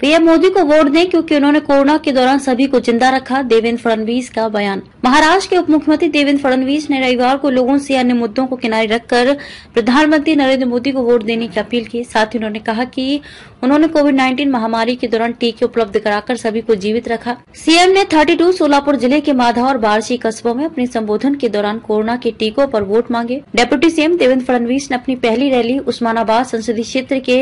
PM Modi को vote दें क्योंकि उन्होंने कोरोना के दौरान सभी को जिंदा रखा, देवेंद्र फडणवीस का बयान। महाराष्ट्र के उप मुख्यमंत्री देवेंद्र फडणवीस ने रविवार को लोगों से अन्य मुद्दों को किनारे रखकर प्रधानमंत्री नरेंद्र मोदी को वोट देने की अपील की। साथ ही उन्होंने कहा कि उन्होंने कोविड-19 महामारी के दौरान टीके उपलब्ध कराकर सभी को जीवित रखा। सीएम ने 32 सोलापुर जिले के माधा और बार्शी कस्बों में अपने संबोधन के दौरान कोरोना के टीकों पर वोट मांगे। डिप्टी सीएम देवेंद्र फडणवीस ने अपनी पहली रैली उस्मानाबाद संसदीय क्षेत्र के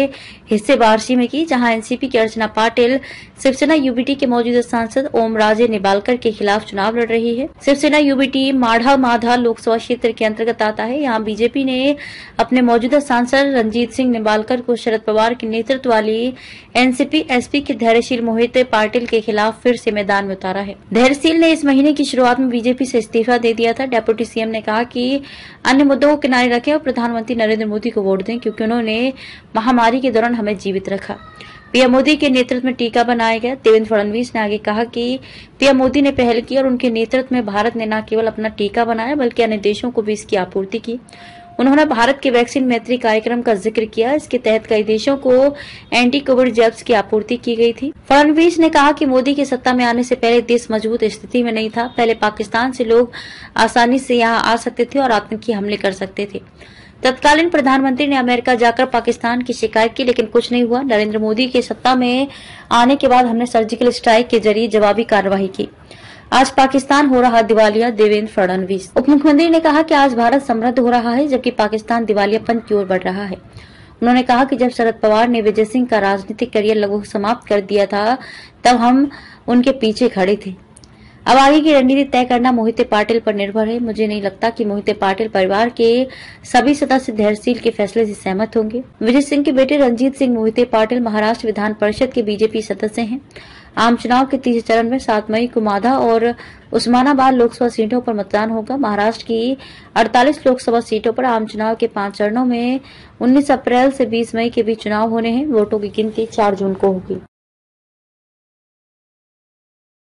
हिस्से बार्शी में की, जहाँ एनसीपी की अर्चना पाटिल शिवसेना यूबीटी के मौजूदा सांसद ओम राजे निबालकर के खिलाफ चुनाव लड़ रही है। शिवसेना यूबीटी माढ़ा माधा लोकसभा क्षेत्र के अंतर्गत आता है। यहाँ बीजेपी ने अपने मौजूदा सांसद रंजीत सिंह निबालकर को शरद पवार के नेतृत्व वाली एनसीपी एसपी के धैर्यशील मोहित पाटिल के खिलाफ फिर से मैदान में उतारा है। धैर्यशील ने इस महीने की शुरुआत में बीजेपी से इस्तीफा दे दिया था। डिप्टी सीएम ने कहा कि अन्य मुद्दों को किनारे रखें और प्रधानमंत्री नरेंद्र मोदी को वोट दें क्योंकि उन्होंने महामारी के दौरान हमें जीवित रखा। पीएम मोदी के नेतृत्व में टीका बनाया गया। देवेंद्र फडणवीस ने आगे कहा कि पीएम मोदी ने पहल की और उनके नेतृत्व में भारत ने न केवल अपना टीका बनाया बल्कि अन्य देशों को भी इसकी आपूर्ति की। उन्होंने भारत के वैक्सीन मैत्री कार्यक्रम का जिक्र किया। इसके तहत कई देशों को एंटी कोविड जैब्स की आपूर्ति की गई थी। फडणवीस ने कहा कि मोदी के सत्ता में आने से पहले देश मजबूत स्थिति में नहीं था। पहले पाकिस्तान से लोग आसानी से यहाँ आ सकते थे और आतंकी हमले कर सकते थे। तत्कालीन प्रधानमंत्री ने अमेरिका जाकर पाकिस्तान की शिकायत की, लेकिन कुछ नहीं हुआ। नरेंद्र मोदी के सत्ता में आने के बाद हमने सर्जिकल स्ट्राइक के जरिए जवाबी कार्रवाई की। आज पाकिस्तान हो रहा दिवालिया, देवेंद्र फडणवीस। उप मुख्यमंत्री ने कहा कि आज भारत समृद्ध हो रहा है जबकि पाकिस्तान दिवालियापन की ओर बढ़ रहा है। उन्होंने कहा कि जब शरद पवार ने विजय सिंह का राजनीतिक करियर लगभग समाप्त कर दिया था तब हम उनके पीछे खड़े थे। अब आगे की रणनीति तय करना मोहिते पाटिल पर निर्भर है। मुझे नहीं लगता कि मोहिते पाटिल परिवार के सभी सदस्य धैर्यशील के फैसले से सहमत होंगे। विजय सिंह के बेटे रंजीत सिंह मोहिते पाटिल महाराष्ट्र विधान परिषद के बीजेपी सदस्य हैं। आम चुनाव के तीसरे चरण में 7 मई को माधा और उस्मानाबाद लोकसभा सीटों पर मतदान होगा। महाराष्ट्र की 48 लोकसभा सीटों पर आम चुनाव के 5 चरणों में 19 अप्रैल से 20 मई के बीच चुनाव होने हैं। वोटों की गिनती 4 जून को होगी।